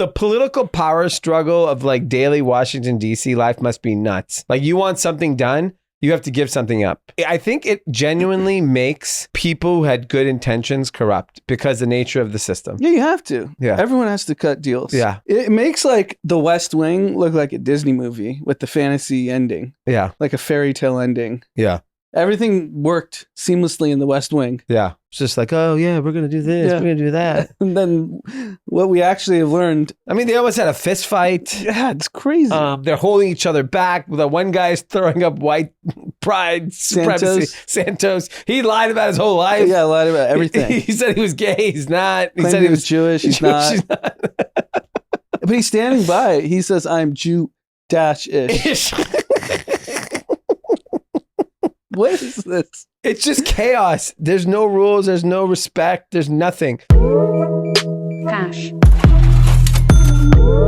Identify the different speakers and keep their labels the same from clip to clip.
Speaker 1: the political power struggle of like daily Washington, D.C. life must be nuts. Like you want something done, you have to give something up. I think it genuinely makes people who had good intentions corrupt because the nature of the system.
Speaker 2: Yeah, you have to.
Speaker 1: Yeah.
Speaker 2: Everyone has to cut deals.
Speaker 1: Yeah.
Speaker 2: It makes like The West Wing look like a Disney movie with the fantasy ending.
Speaker 1: Yeah.
Speaker 2: Like a fairy tale ending.
Speaker 1: Yeah.
Speaker 2: Everything worked seamlessly in The West Wing.
Speaker 1: Yeah. It's just like, oh yeah, we're going to do this.
Speaker 2: Yeah.
Speaker 1: We're going to do that.
Speaker 2: And then what we actually have learned.
Speaker 1: I mean, they almost had a fist fight.
Speaker 2: Yeah, it's crazy.
Speaker 1: They're holding each other back. The one guy's throwing up white pride, supremacy. Santos. He lied about his whole life.
Speaker 2: Yeah, lied about everything.
Speaker 1: He said he was gay. He's not. He
Speaker 2: Claimed
Speaker 1: said
Speaker 2: he was Jewish. He's not. But he's standing by it. He says, I'm Jew-ish. What is this?
Speaker 1: It's just chaos. There's no rules. There's no respect. There's nothing.
Speaker 3: Cash.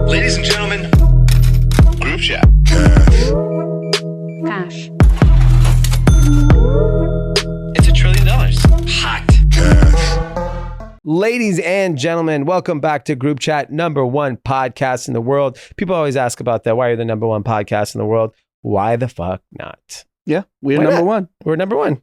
Speaker 4: Ladies and gentlemen, group chat.
Speaker 3: Cash.
Speaker 4: It's $1 trillion. Hot.
Speaker 1: Ladies and gentlemen, welcome back to Group Chat, #1 podcast in the world. People always ask about that. Why are you the #1 podcast in the world? Why the fuck not?
Speaker 2: Yeah, we're
Speaker 1: Why
Speaker 2: number
Speaker 1: not?
Speaker 2: one.
Speaker 1: We're #1.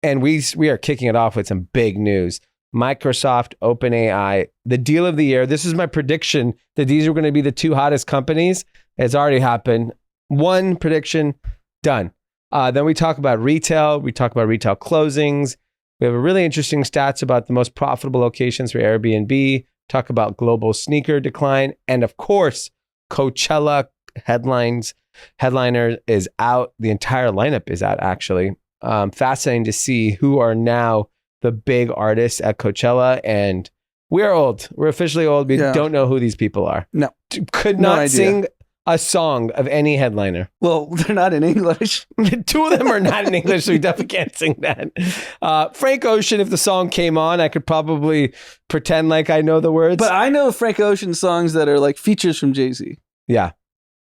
Speaker 1: And we are kicking it off with some big news. Microsoft, OpenAI, the deal of the year. This is my prediction that these are going to be the two hottest companies. It's already happened. One prediction, done. Then we talk about retail. We talk about retail closings. We have a really interesting stats about the most profitable locations for Airbnb. Talk about global sneaker decline. And of course, Coachella headliner is out. The entire lineup is out, actually. Fascinating to see who are now the big artists at Coachella. And we're old. We're officially old. We don't know who these people are.
Speaker 2: No.
Speaker 1: Could
Speaker 2: No
Speaker 1: not
Speaker 2: idea.
Speaker 1: sing a song of any headliner.
Speaker 2: Well, they're not in English.
Speaker 1: Two of them are not in English, so we definitely can't sing that. Frank Ocean, if the song came on, I could probably pretend like I know the words.
Speaker 2: But I know Frank Ocean songs that are like features from Jay-Z.
Speaker 1: Yeah.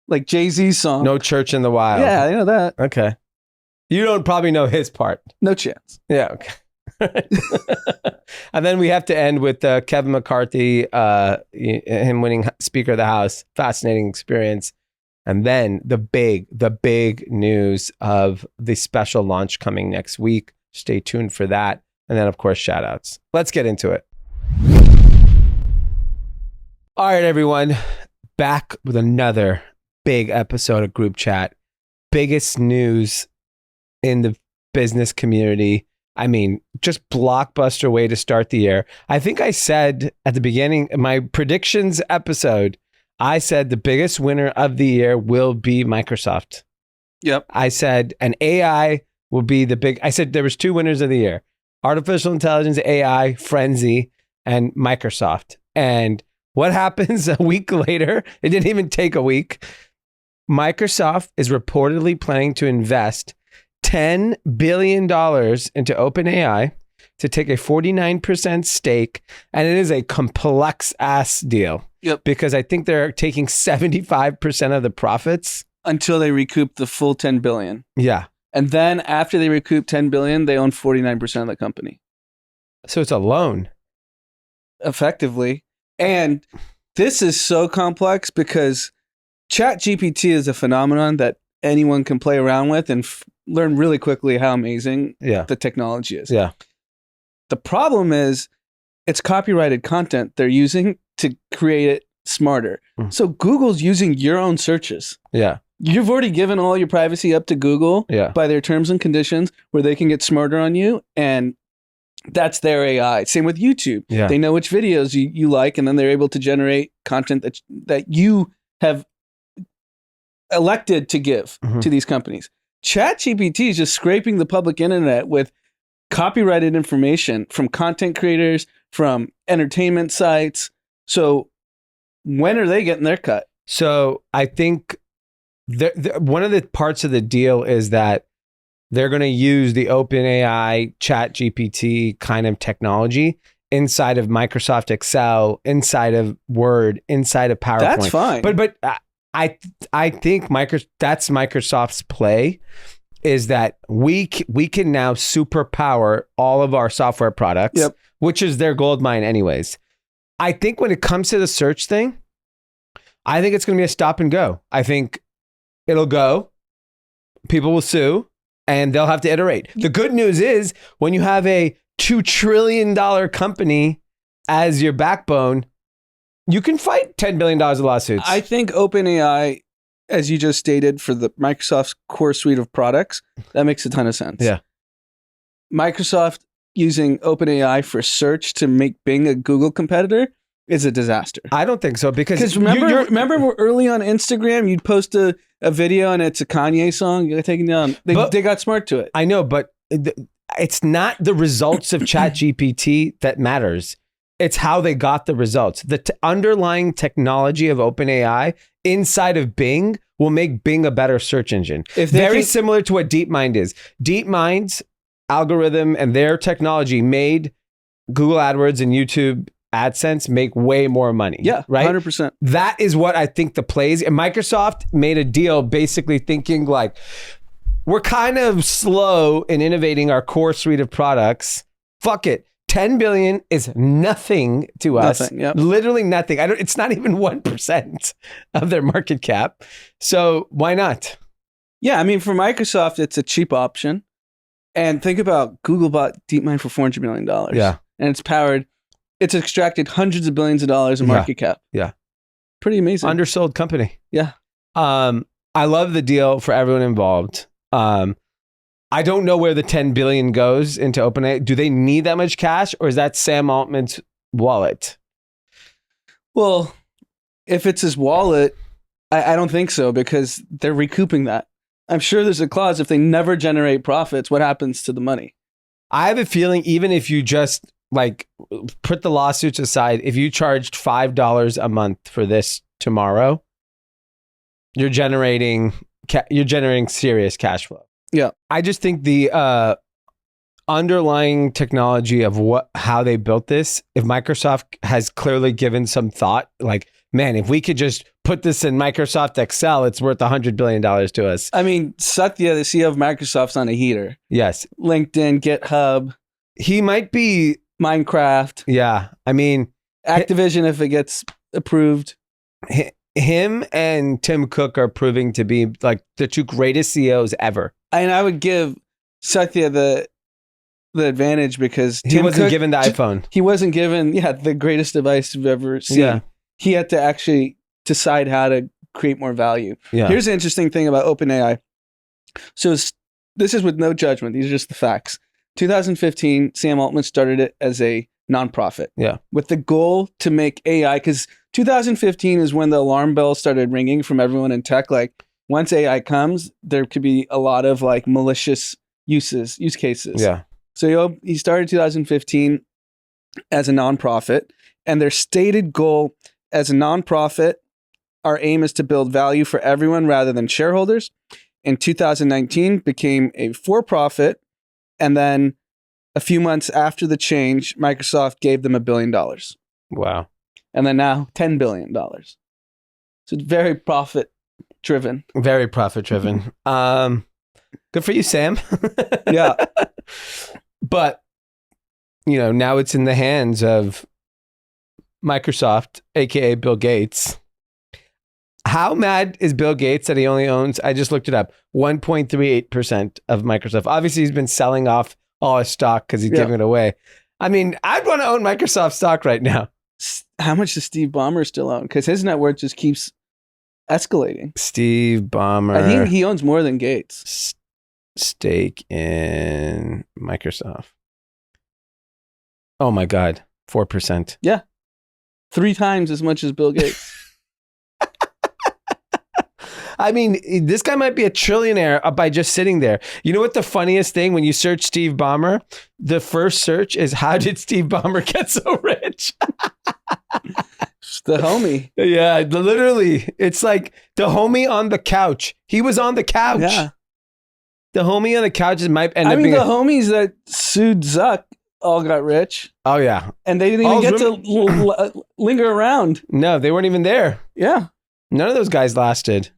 Speaker 2: Like Jay-Z's song.
Speaker 1: No Church in the Wild.
Speaker 2: Yeah, I know that.
Speaker 1: Okay. You don't probably know his part.
Speaker 2: No chance.
Speaker 1: Yeah, okay. And then we have to end with Kevin McCarthy, him winning Speaker of the House. Fascinating experience. And then the big news of the special launch coming next week. Stay tuned for that. And then, of course, shout outs. Let's get into it. All right, everyone. Back with another big episode of Group Chat. Biggest news in the business community. I mean, just blockbuster way to start the year. I think I said at the beginning, my predictions episode, I said the biggest winner of the year will be Microsoft.
Speaker 2: Yep.
Speaker 1: I said an AI will be I said there was two winners of the year. Artificial intelligence, AI, frenzy, and Microsoft. And what happens a week later? It didn't even take a week. Microsoft is reportedly planning to invest $10 billion into OpenAI to take a 49% stake. And it is a complex ass deal.
Speaker 2: Yep.
Speaker 1: Because I think they're taking 75% of the profits.
Speaker 2: Until they recoup the full $10 billion.
Speaker 1: Yeah.
Speaker 2: And then after they recoup $10 billion, they own 49% of the company.
Speaker 1: So it's a loan.
Speaker 2: Effectively. And this is so complex because ChatGPT is a phenomenon that anyone can play around with and learn really quickly how amazing the technology is.
Speaker 1: Yeah.
Speaker 2: The problem is it's copyrighted content they're using to create it smarter. So Google's using your own searches.
Speaker 1: Yeah.
Speaker 2: You've already given all your privacy up to Google by their terms and conditions where they can get smarter on you. And that's their AI. Same with YouTube.
Speaker 1: Yeah.
Speaker 2: They know which videos you like, and then they're able to generate content that you have elected to give to these companies. ChatGPT is just scraping the public internet with copyrighted information from content creators, from entertainment sites. So when are they getting their cut?
Speaker 1: So I think one of the parts of the deal is that they're going to use the OpenAI ChatGPT kind of technology inside of Microsoft Excel, inside of Word, inside of PowerPoint.
Speaker 2: That's fine.
Speaker 1: But I think that's Microsoft's play is that we can now superpower all of our software products, which is their gold mine anyways. I think when it comes to the search thing, I think it's going to be a stop and go. I think it'll go, people will sue, and they'll have to iterate. The good news is when you have a $2 trillion company as your backbone, you can fight $10 billion of lawsuits.
Speaker 2: I think OpenAI, as you just stated, for the Microsoft's core suite of products, that makes a ton of sense.
Speaker 1: Yeah.
Speaker 2: Microsoft using OpenAI for search to make Bing a Google competitor is a disaster.
Speaker 1: I don't think so because
Speaker 2: remember early on Instagram, you'd post a video and it's a Kanye song, you got taken down. They got smart to it.
Speaker 1: I know, but it's not the results of ChatGPT that matters. It's how they got the results. The underlying technology of OpenAI inside of Bing will make Bing a better search engine. Very similar to what DeepMind is. DeepMind's algorithm and their technology made Google AdWords and YouTube AdSense make way more money.
Speaker 2: Yeah,
Speaker 1: right?
Speaker 2: 100%.
Speaker 1: That is what I think the plays. And Microsoft made a deal basically thinking like, we're kind of slow in innovating our core suite of products. Fuck it. 10 billion is nothing to us.
Speaker 2: Nothing, yep.
Speaker 1: Literally nothing. It's not even 1% of their market cap. So why not?
Speaker 2: Yeah, I mean, for Microsoft, it's a cheap option. And think about Google bought DeepMind for $400 million.
Speaker 1: Yeah.
Speaker 2: And it's extracted hundreds of billions of dollars in market cap.
Speaker 1: Yeah.
Speaker 2: Pretty amazing.
Speaker 1: Undersold company.
Speaker 2: Yeah.
Speaker 1: I love the deal for everyone involved. I don't know where the 10 billion goes into OpenAI. Do they need that much cash, or is that Sam Altman's wallet?
Speaker 2: Well, if it's his wallet, I don't think so, because they're recouping that. I'm sure there's a clause if they never generate profits, what happens to the money?
Speaker 1: I have a feeling even if you just like put the lawsuits aside, if you charged $5 a month for this tomorrow, you're generating serious cash flow.
Speaker 2: Yeah.
Speaker 1: I just think the underlying technology of how they built this, if Microsoft has clearly given some thought, like, man, if we could just put this in Microsoft Excel, it's worth $100 billion to us.
Speaker 2: I mean, Satya, the CEO of Microsoft's on a heater.
Speaker 1: Yes.
Speaker 2: LinkedIn, GitHub.
Speaker 1: He might be.
Speaker 2: Minecraft.
Speaker 1: Yeah. I mean.
Speaker 2: Activision, if it gets approved.
Speaker 1: Him and Tim Cook are proving to be like the two greatest CEOs ever.
Speaker 2: And I would give Satya the advantage because
Speaker 1: he wasn't given the iPhone.
Speaker 2: He wasn't given, the greatest device you've ever seen.
Speaker 1: Yeah.
Speaker 2: He had to actually decide how to create more value. Yeah. Here's the interesting thing about OpenAI. So this is with no judgment. These are just the facts. 2015, Sam Altman started it as a nonprofit.
Speaker 1: Yeah.
Speaker 2: With the goal to make AI, because 2015 is when the alarm bells started ringing from everyone in tech. Like, once AI comes, there could be a lot of like malicious use cases.
Speaker 1: Yeah.
Speaker 2: So he started 2015 as a nonprofit, and their stated goal as a nonprofit, our aim is to build value for everyone rather than shareholders. In 2019, became a for-profit, and then a few months after the change, Microsoft gave them $1 billion.
Speaker 1: Wow.
Speaker 2: And then now $10 billion. So it's very profit-driven.
Speaker 1: Very profit-driven. Good for you, Sam.
Speaker 2: Yeah.
Speaker 1: But, now it's in the hands of Microsoft, aka Bill Gates. How mad is Bill Gates that he only owns, I just looked it up, 1.38% of Microsoft? Obviously, he's been selling off all his stock because he's giving it away. I mean, I'd want to own Microsoft stock right now.
Speaker 2: How much does Steve Ballmer still own? Because his net worth just keeps escalating.
Speaker 1: Steve Ballmer.
Speaker 2: I think he owns more than Gates.
Speaker 1: Stake in Microsoft. Oh my God, 4%.
Speaker 2: Yeah. 3 times as much as Bill Gates.
Speaker 1: I mean, this guy might be a trillionaire by just sitting there. You know what the funniest thing, when you search Steve Ballmer, the first search is, how did Steve Ballmer get so rich?
Speaker 2: The homie.
Speaker 1: Yeah, literally. It's like the homie on the couch. He was on the couch.
Speaker 2: Yeah.
Speaker 1: The homie on the couch might end up
Speaker 2: being
Speaker 1: the
Speaker 2: homies that sued Zuck all got rich.
Speaker 1: Oh, yeah.
Speaker 2: And they didn't even get to linger around.
Speaker 1: No, they weren't even there.
Speaker 2: Yeah.
Speaker 1: None of those guys lasted.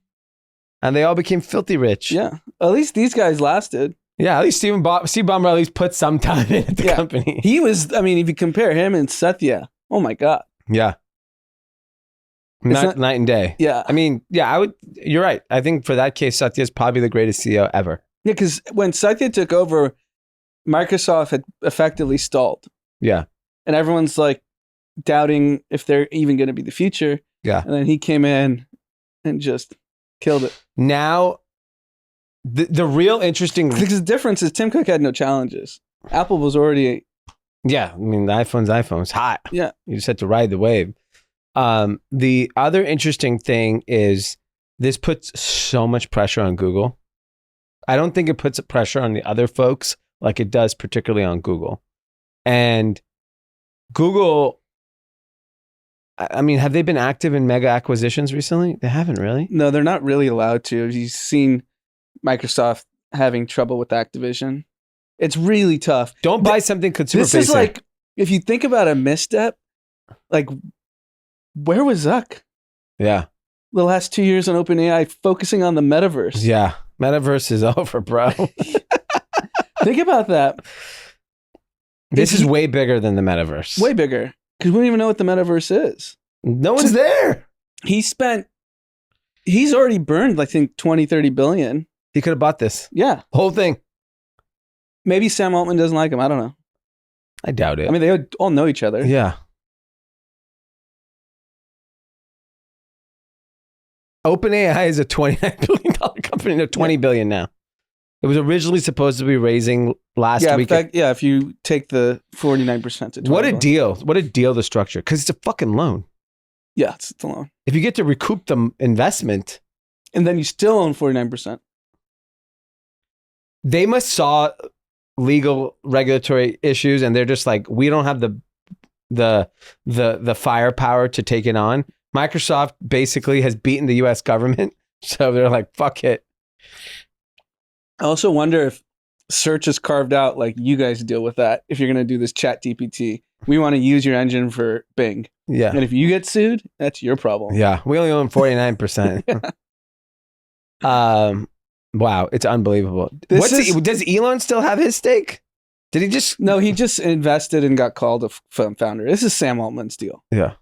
Speaker 1: And they all became filthy rich.
Speaker 2: Yeah. At least these guys lasted.
Speaker 1: Yeah, at least Steve Ballmer at least put some time in at the company.
Speaker 2: He was, I mean, if you compare him and Satya, oh my God.
Speaker 1: Yeah.
Speaker 2: not-
Speaker 1: Night and day.
Speaker 2: Yeah.
Speaker 1: I mean, yeah, I would. You're right. I think for that case, Satya is probably the greatest CEO ever.
Speaker 2: Yeah, because when Satya took over, Microsoft had effectively stalled.
Speaker 1: Yeah.
Speaker 2: And everyone's like doubting if they're even going to be the future.
Speaker 1: Yeah.
Speaker 2: And then he came in and just killed it.
Speaker 1: Now, the real interesting.
Speaker 2: Because the difference is Tim Cook had no challenges. Apple was already.
Speaker 1: Yeah. I mean, the iPhone's hot.
Speaker 2: Yeah.
Speaker 1: You just had to ride the wave. The other interesting thing is this puts so much pressure on Google. I don't think it puts pressure on the other folks like it does particularly on Google. And Google, I mean, have they been active in mega acquisitions recently? They haven't really.
Speaker 2: No, they're not really allowed to. You've seen Microsoft having trouble with Activision. It's really tough.
Speaker 1: Don't buy something consumer
Speaker 2: This is
Speaker 1: facing.
Speaker 2: like, if you think about a misstep, like, where was Zuck
Speaker 1: Yeah.
Speaker 2: the last 2 years on OpenAI focusing on the metaverse?
Speaker 1: Yeah. Metaverse is over, bro.
Speaker 2: Think about that.
Speaker 1: This is way bigger than the metaverse.
Speaker 2: Way bigger. Because we don't even know what the metaverse is.
Speaker 1: No one's there.
Speaker 2: He's already burned, I think, 20, 30 billion.
Speaker 1: He could have bought this
Speaker 2: Yeah.
Speaker 1: whole thing.
Speaker 2: Maybe Sam Altman doesn't like him. I don't know.
Speaker 1: I doubt it.
Speaker 2: I mean, they all know each other.
Speaker 1: yeah. OpenAI is a $29 billion company. No, $20 billion now. It was originally supposed to be raising last
Speaker 2: Yeah,
Speaker 1: week.
Speaker 2: in fact, yeah, if you take the 49% to 20
Speaker 1: What a
Speaker 2: billion.
Speaker 1: deal. What a deal to structure. Because it's a fucking loan.
Speaker 2: Yeah, it's a loan.
Speaker 1: If you get to recoup the investment,
Speaker 2: And then you still own 49%.
Speaker 1: they must saw legal regulatory issues and they're just like, we don't have the firepower to take it on. Microsoft basically has beaten the US government. So they're like, fuck it.
Speaker 2: I also wonder if search is carved out, like, you guys deal with that. If you're going to do this ChatGPT, we want to use your engine for Bing.
Speaker 1: Yeah.
Speaker 2: And if you get sued, that's your problem.
Speaker 1: Yeah. We only own 49%. Wow. It's unbelievable. Does Elon still have his stake? Did he just?
Speaker 2: No, he just invested and got called a founder. This is Sam Altman's deal.
Speaker 1: Yeah.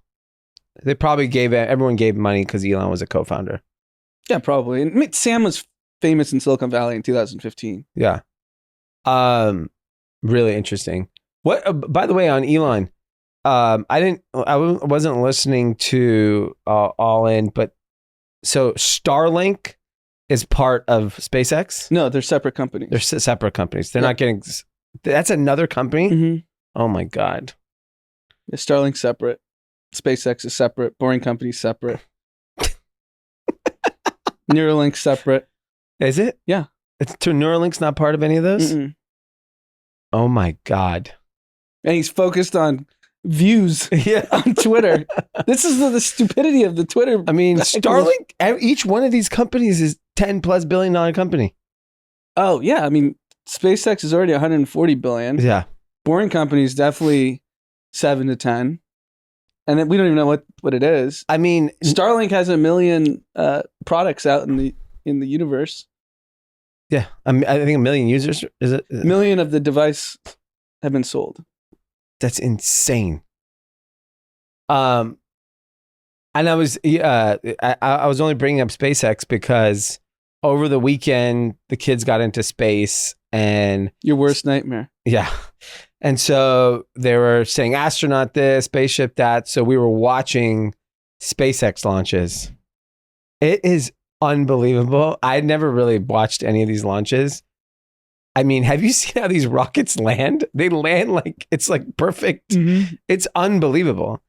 Speaker 1: They probably everyone gave money because Elon was a co-founder.
Speaker 2: Yeah, probably. And I mean, Sam was famous in Silicon Valley in 2015.
Speaker 1: Yeah. Really interesting. What, by the way, on Elon, I wasn't listening to All In, but so Starlink is part of SpaceX.
Speaker 2: No, they're separate companies.
Speaker 1: They're separate companies. They're not getting, that's another company.
Speaker 2: Mm-hmm.
Speaker 1: Oh my God.
Speaker 2: Yeah, Starlink's separate. SpaceX is separate. Boring Company's separate. Neuralink's separate.
Speaker 1: Is it?
Speaker 2: Yeah.
Speaker 1: Neuralink's not part of any of those?
Speaker 2: Mm-mm.
Speaker 1: Oh my God.
Speaker 2: And he's focused on views
Speaker 1: Yeah.
Speaker 2: on Twitter. This is the stupidity of the Twitter.
Speaker 1: I mean, Starlink, each one of these companies is $10+ billion company.
Speaker 2: Oh, yeah. I mean, SpaceX is already 140 billion.
Speaker 1: Yeah.
Speaker 2: Boring Company is definitely 7 to 10. And then we don't even know what it is.
Speaker 1: I mean,
Speaker 2: Starlink has 1 million products out in the universe.
Speaker 1: yeah. I think 1 million users. Is it?
Speaker 2: 1 million of the device have been sold.
Speaker 1: That's insane. And I was only bringing up SpaceX because over the weekend the kids got into space and
Speaker 2: Your worst nightmare.
Speaker 1: yeah. And so they were saying astronaut this, spaceship that. So we were watching SpaceX launches. It is unbelievable. I'd never really watched any of these launches. I mean, have you seen how these rockets land? They land like it's like perfect.
Speaker 2: Mm-hmm.
Speaker 1: It's unbelievable.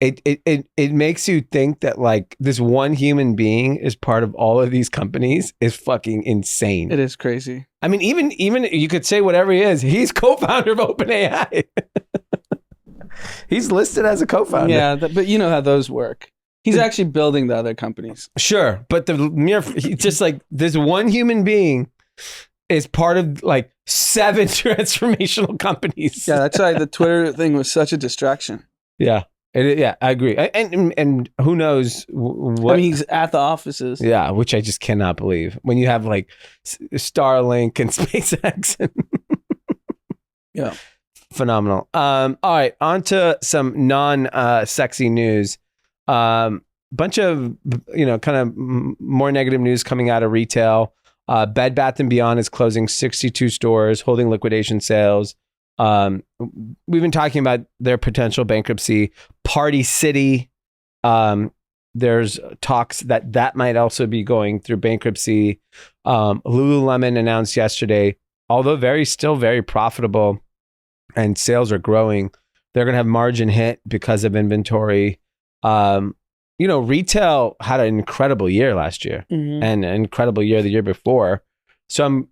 Speaker 1: It makes you think that like this one human being is part of all of these companies is fucking insane.
Speaker 2: It is crazy.
Speaker 1: I mean, even you could say whatever he is. He's co-founder of OpenAI. He's listed as a co-founder.
Speaker 2: Yeah, but you know how those work. He's actually building the other companies.
Speaker 1: Sure, but just like this one human being is part of like 7 transformational companies.
Speaker 2: Yeah, that's why the Twitter thing was such a distraction.
Speaker 1: Yeah. Yeah, I agree. And who knows what?
Speaker 2: I mean, he's at the offices.
Speaker 1: Yeah, which I just cannot believe. When you have like Starlink and SpaceX.
Speaker 2: Yeah.
Speaker 1: Phenomenal. All right, on to some non-sexy news. Bunch of, kind of more negative news coming out of retail. Bed Bath & Beyond is closing 62 stores, holding liquidation sales. We've been talking about their potential bankruptcy. Party City, there's talks that might also be going through bankruptcy. Lululemon announced yesterday, although still very profitable and sales are growing, they're going to have margin hit because of inventory. Retail had an incredible year last year and an incredible year the year before. So I'm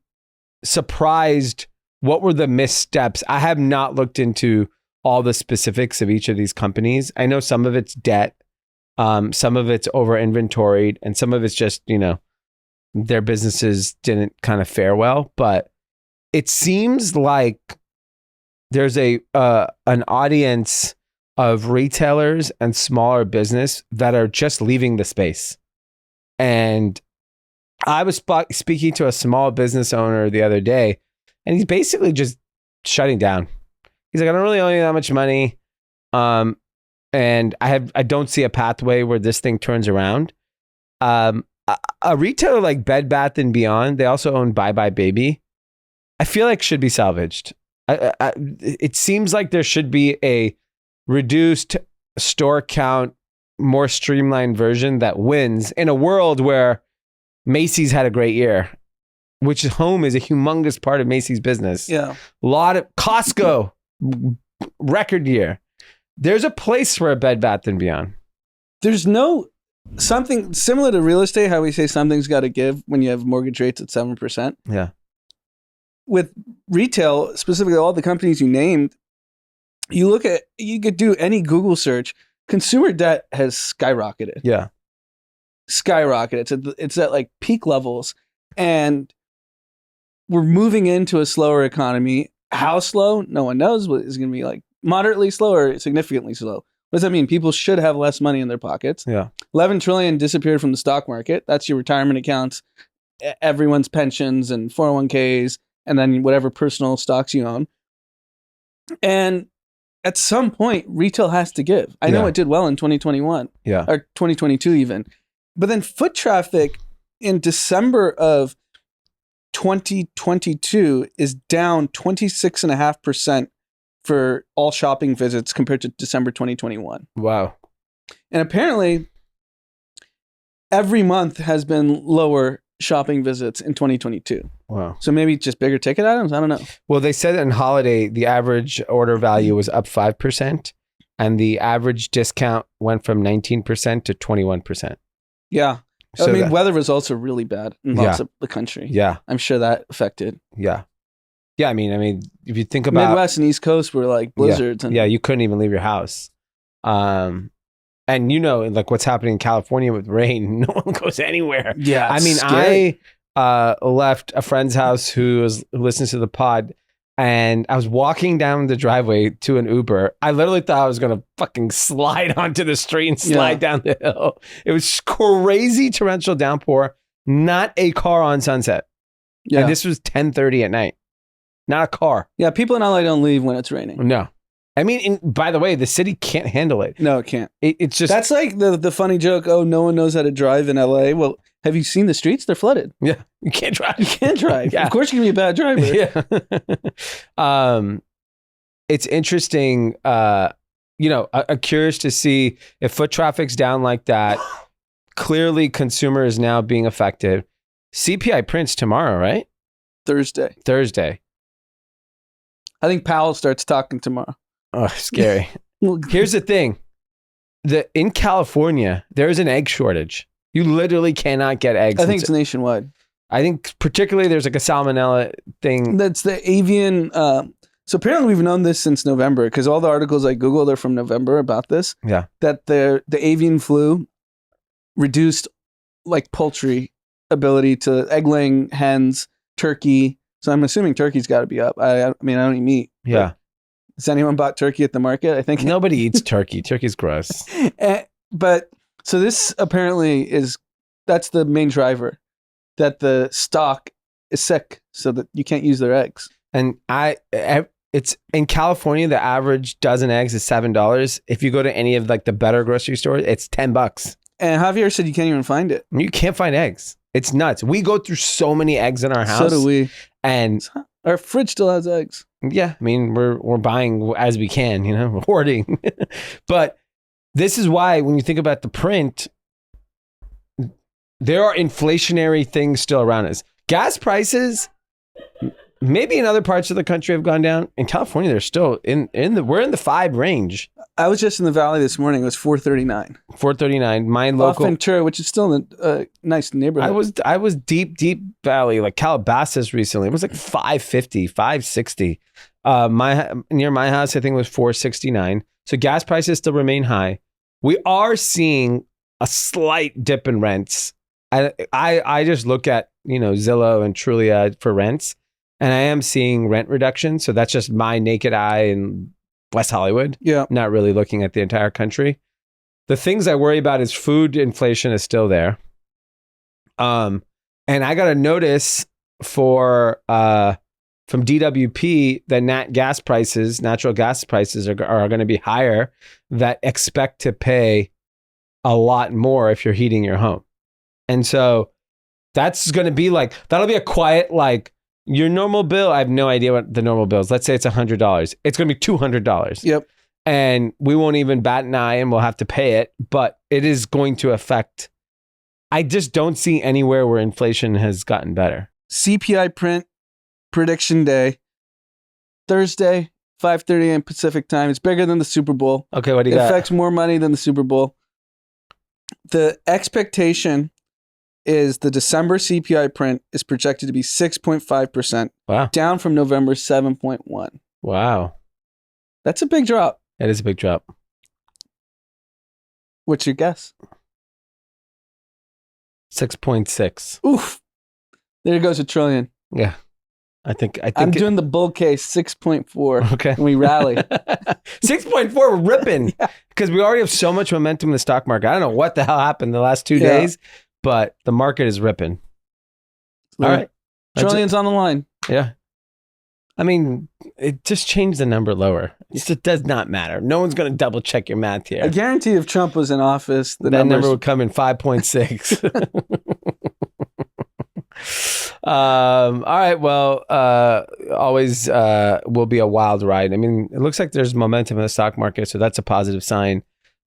Speaker 1: surprised. What were the missteps? I have not looked into all the specifics of each of these companies. I know some of it's debt, some of it's over inventoried, and some of it's just, their businesses didn't kind of fare well. But it seems like there's an audience of retailers and smaller business that are just leaving the space. And I was speaking to a small business owner the other day, and he's basically just shutting down. He's like, I don't really owe you that much money. And I don't see a pathway where this thing turns around. A retailer like Bed Bath & Beyond, they also own Bye Bye Baby, I feel like should be salvaged. It seems like there should be a reduced store count, more streamlined version that wins in a world where Macy's had a great year, which home is a humongous part of Macy's business.
Speaker 2: Yeah.
Speaker 1: A lot of Costco, record year. There's a place for a Bed Bath & Beyond.
Speaker 2: There's something similar to real estate, how we say something's got to give when you have mortgage rates at 7%.
Speaker 1: Yeah.
Speaker 2: With retail, specifically all the companies you named, you could do any Google search. Consumer debt has skyrocketed.
Speaker 1: Yeah.
Speaker 2: Skyrocketed. It's at like peak levels. And we're moving into a slower economy. How slow? No one knows. What is going to be like moderately slow or significantly slow? What does that mean? People should have less money in their pockets.
Speaker 1: Yeah.
Speaker 2: 11 trillion disappeared from the stock market. That's your retirement accounts, everyone's pensions and 401ks, and then whatever personal stocks you own. And at some point, retail has to give. I know it did well in 2021.
Speaker 1: Yeah.
Speaker 2: Or 2022 even. But then foot traffic in December of 2022 is down 26.5% for all shopping visits compared to December 2021.
Speaker 1: Wow.
Speaker 2: And apparently, every month has been lower shopping visits in 2022.
Speaker 1: Wow.
Speaker 2: So maybe just bigger ticket items? I don't know.
Speaker 1: Well, they said in holiday, the average order value was up 5%, and the average discount went from 19% to 21%.
Speaker 2: Yeah.
Speaker 1: So
Speaker 2: weather results are really bad in lots of the country.
Speaker 1: Yeah.
Speaker 2: I'm sure that affected.
Speaker 1: Yeah. Yeah. I mean, if you think about
Speaker 2: Midwest and East Coast were like blizzards.
Speaker 1: Yeah, you couldn't even leave your house. And like what's happening in California with rain, no one goes anywhere.
Speaker 2: Yeah.
Speaker 1: I mean,
Speaker 2: scary.
Speaker 1: I left a friend's house who listens to the pod, and I was walking down the driveway to an Uber. I literally thought I was going to fucking slide onto the street and slide down the hill. It was crazy torrential downpour, not a car on Sunset.
Speaker 2: Yeah.
Speaker 1: And this was 10:30 at night. Not a car.
Speaker 2: Yeah. People in LA don't leave when it's raining.
Speaker 1: No. I mean, by the way, the city can't handle it.
Speaker 2: No, it can't.
Speaker 1: It's just...
Speaker 2: That's like the funny joke, oh, no one knows how to drive in LA. Well, have you seen the streets? They're flooded.
Speaker 1: Yeah. You can't drive.
Speaker 2: You can't drive.
Speaker 1: Yeah.
Speaker 2: Of course you can be a bad driver.
Speaker 1: Yeah. It's interesting. I'm curious to see if foot traffic's down like that. Clearly, consumer is now being affected. CPI prints tomorrow, right?
Speaker 2: Thursday. I think Powell starts talking tomorrow.
Speaker 1: Oh, scary. Here's the thing. In California, there's an egg shortage. You literally cannot get eggs.
Speaker 2: I think it's nationwide.
Speaker 1: I think particularly there's like a salmonella thing.
Speaker 2: That's the avian. So apparently we've known this since November because all the articles I Googled are from November about this.
Speaker 1: Yeah.
Speaker 2: That the avian flu reduced like poultry ability to egg laying hens, turkey. So I'm assuming turkey's got to be up. I mean, I don't eat meat.
Speaker 1: Yeah.
Speaker 2: Has anyone bought turkey at the market? I think
Speaker 1: nobody eats turkey. Turkey's gross.
Speaker 2: But so this apparently that's the main driver, that the stock is sick so that you can't use their eggs.
Speaker 1: And it's in California, the average dozen eggs is $7. If you go to any of like the better grocery stores, it's $10.
Speaker 2: And Javier said you can't even find it.
Speaker 1: You can't find eggs. It's nuts. We go through so many eggs in our house.
Speaker 2: So do we.
Speaker 1: And
Speaker 2: our fridge still has eggs.
Speaker 1: yeah, I mean, we're buying as we can, you know, we're hoarding. But this is why when you think about the print, there are inflationary things still around us. Gas prices, maybe in other parts of the country have gone down. In California, they're still we're in the 5 range.
Speaker 2: I was just in the valley this morning. It was $4.39.
Speaker 1: $4.39. My
Speaker 2: Off
Speaker 1: local
Speaker 2: Ventura, which is still in a nice neighborhood.
Speaker 1: I was deep valley, like Calabasas recently. It was like $5.50, $5.60. Near my house, I think it was $4.69. So gas prices still remain high. We are seeing a slight dip in rents. I just look at, you know, Zillow and Trulia for rents, and I am seeing rent reduction. So that's just my naked eye in West Hollywood.
Speaker 2: Yeah.
Speaker 1: Not really looking at the entire country. The things I worry about is food inflation is still there. And I got a notice from DWP that natural gas prices are going to be higher, that expect to pay a lot more if you're heating your home. And so that's going to be like, that'll be a quiet, like your normal bill. I have no idea what the normal bill is. Let's say it's $100. It's going to be $200.
Speaker 2: Yep.
Speaker 1: And we won't even bat an eye and we'll have to pay it, but it is going to affect. I just don't see anywhere where inflation has gotten better.
Speaker 2: CPI print prediction day, Thursday, 5:30 a.m. Pacific time. It's bigger than the Super Bowl.
Speaker 1: Okay, what do you
Speaker 2: It
Speaker 1: got?
Speaker 2: affects more money than the Super Bowl. The expectation is the December CPI print is projected to be 6.5%,
Speaker 1: Wow.
Speaker 2: down from November's 7.1.
Speaker 1: Wow.
Speaker 2: That's a big drop.
Speaker 1: That is a big drop.
Speaker 2: What's your guess?
Speaker 1: 6.6.
Speaker 2: Oof. There goes a trillion.
Speaker 1: Yeah. I think
Speaker 2: I'm doing the bull case, 6.4.
Speaker 1: Okay.
Speaker 2: And we rally.
Speaker 1: 6.4, we're ripping. Because we already have so much momentum in the stock market. I don't know what the hell happened the last 2 days, but the market is ripping. All right.
Speaker 2: Trillions on the line.
Speaker 1: Yeah. I mean, it just changed the number lower. It does not matter. No one's going to double check your math here.
Speaker 2: I guarantee if Trump was in office,
Speaker 1: that number would come in 5.6. All right. Well, always will be a wild ride. I mean, it looks like there's momentum in the stock market, so that's a positive sign.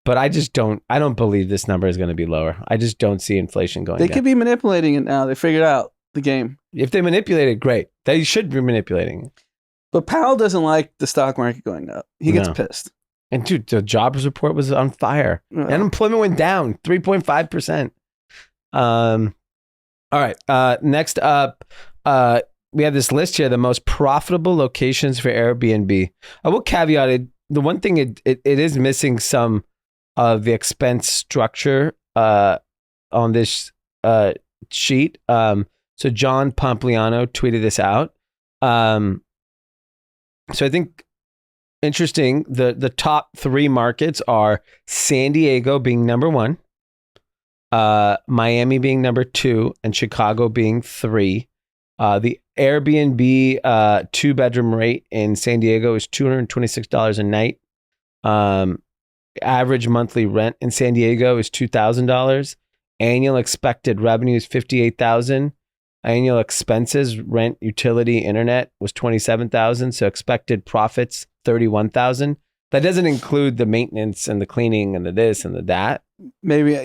Speaker 1: But I don't believe this number is going to be lower. I just don't see inflation going down.
Speaker 2: They could be manipulating it now. They figured out the game.
Speaker 1: If they manipulate it, great. They should be manipulating it.
Speaker 2: But Powell doesn't like the stock market going up. He gets pissed.
Speaker 1: And dude, the jobs report was on fire. Unemployment went down 3.5%. All right. Next up, we have this list here, the most profitable locations for Airbnb. I will caveat it. The one thing it is missing some of the expense structure on this sheet. So John Pompliano tweeted this out. So I think interesting. The top 3 markets are San Diego being number 1, Miami being number 2, and Chicago being 3. The Airbnb 2-bedroom rate in San Diego is $226 a night. Average monthly rent in San Diego is $2,000. Annual expected revenue is $58,000. Annual expenses, rent, utility, internet was $27,000. So expected profits, $31,000. That doesn't include the maintenance and the cleaning and the this and the that.
Speaker 2: Maybe,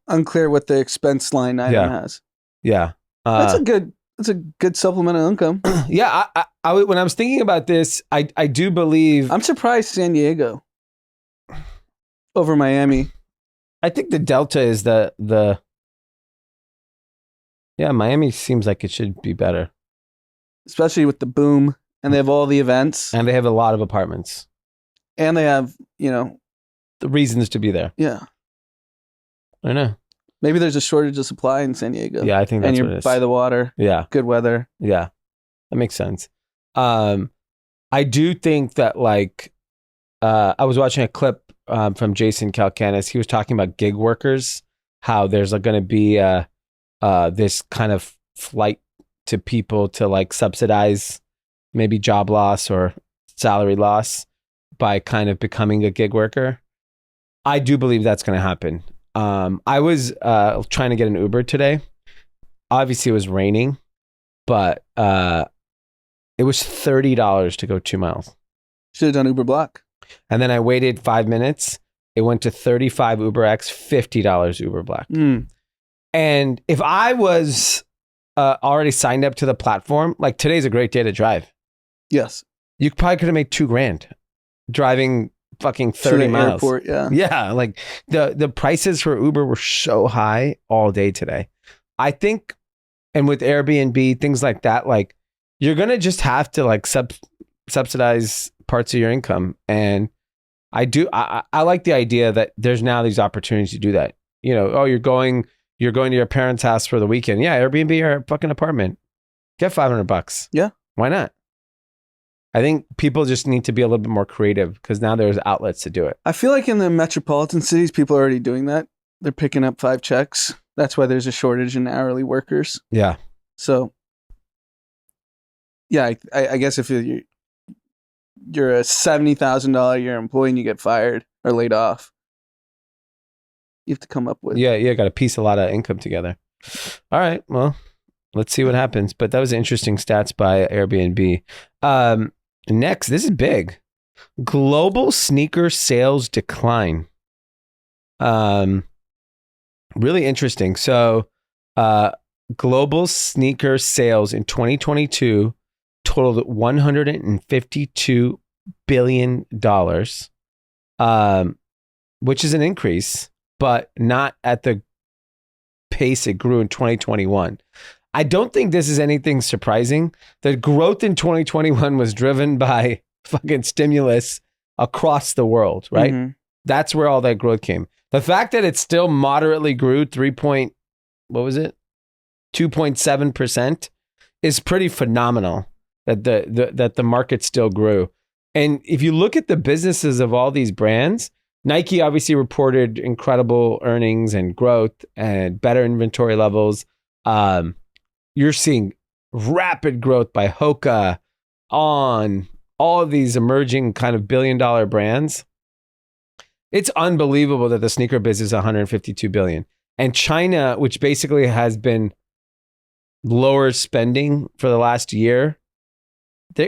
Speaker 2: unclear what the expense line item has.
Speaker 1: Yeah.
Speaker 2: That's a good supplemental income.
Speaker 1: Yeah. I when I was thinking about this, I do believe.
Speaker 2: I'm surprised San Diego over Miami.
Speaker 1: I think the Delta is the. Yeah, Miami seems like it should be better.
Speaker 2: Especially with the boom, and they have all the events.
Speaker 1: And they have a lot of apartments.
Speaker 2: And they have,
Speaker 1: the reasons to be there.
Speaker 2: Yeah.
Speaker 1: I know.
Speaker 2: Maybe there's a shortage of supply in San Diego.
Speaker 1: Yeah, I think that's what it is.
Speaker 2: And you're by the water.
Speaker 1: Yeah.
Speaker 2: Good weather.
Speaker 1: Yeah. That makes sense. I do think that, I was watching a clip from Jason Calacanis. He was talking about gig workers, how there's going to be this kind of flight to people to subsidize maybe job loss or salary loss by kind of becoming a gig worker. I do believe that's going to happen. I was trying to get an Uber today. Obviously, it was raining, but it was $30 to go 2 miles.
Speaker 2: Should have done Uber Black.
Speaker 1: And then I waited 5 minutes. It went to 35 Uber X, $50 Uber Black. And if I was already signed up to the platform, like today's a great day to drive.
Speaker 2: Yes.
Speaker 1: You probably could have made $2,000 driving fucking 30 miles.
Speaker 2: Airport, yeah.
Speaker 1: Yeah. Like the prices for Uber were so high all day today. I think, and with Airbnb, things like that, like you're going to just have to like subsidize parts of your income. And I like the idea that there's now these opportunities to do that. You know, oh, you're going to your parents' house for the weekend. Yeah, Airbnb or a fucking apartment. Get $500.
Speaker 2: Yeah.
Speaker 1: Why not? I think people just need to be a little bit more creative because now there's outlets to do it.
Speaker 2: I feel like in the metropolitan cities, people are already doing that. They're picking up 5 checks. That's why there's a shortage in hourly workers.
Speaker 1: Yeah.
Speaker 2: So, yeah, I guess if you're a $70,000 a year employee and you get fired or laid off, you have to come up with.
Speaker 1: Yeah, got to piece a lot of income together. All right, well, let's see what happens. But that was interesting stats by Airbnb. Next, this is big. Global sneaker sales decline. Really interesting. So, global sneaker sales in 2022 totaled $152 billion, which is an increase, but not at the pace it grew in 2021. I don't think this is anything surprising. The growth in 2021 was driven by fucking stimulus across the world, right?
Speaker 2: Mm-hmm.
Speaker 1: That's where all that growth came. The fact that it still moderately grew 2.7% is pretty phenomenal that the market still grew. And if you look at the businesses of all these brands, Nike obviously reported incredible earnings and growth and better inventory levels. You're seeing rapid growth by Hoka, On, all of these emerging kind of billion-dollar brands. It's unbelievable that the sneaker business is $152 billion. And China, which basically has been lower spending for the last year,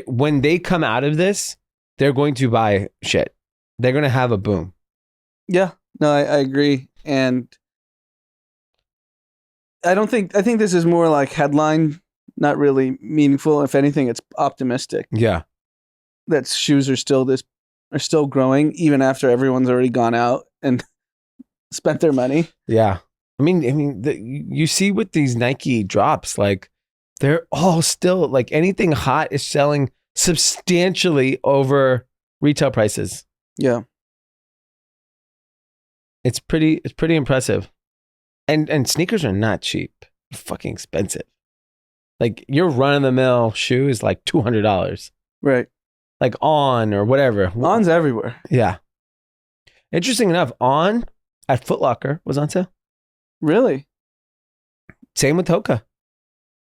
Speaker 1: when they come out of this, they're going to buy shit. They're going to have a boom.
Speaker 2: Yeah, no, I agree. And I think this is more like headline, not really meaningful. If anything, it's optimistic.
Speaker 1: Yeah.
Speaker 2: That shoes are still growing even after everyone's already gone out and spent their money.
Speaker 1: Yeah. I mean, you see with these Nike drops, like they're all still like anything hot is selling substantially over retail prices.
Speaker 2: Yeah.
Speaker 1: It's pretty impressive. And sneakers are not cheap. They're fucking expensive. Like your run-of-the-mill shoe is like $200.
Speaker 2: Right.
Speaker 1: Like On or whatever.
Speaker 2: On's everywhere.
Speaker 1: Yeah. Interesting enough, On at Foot Locker was on sale.
Speaker 2: Really?
Speaker 1: Same with Hoka,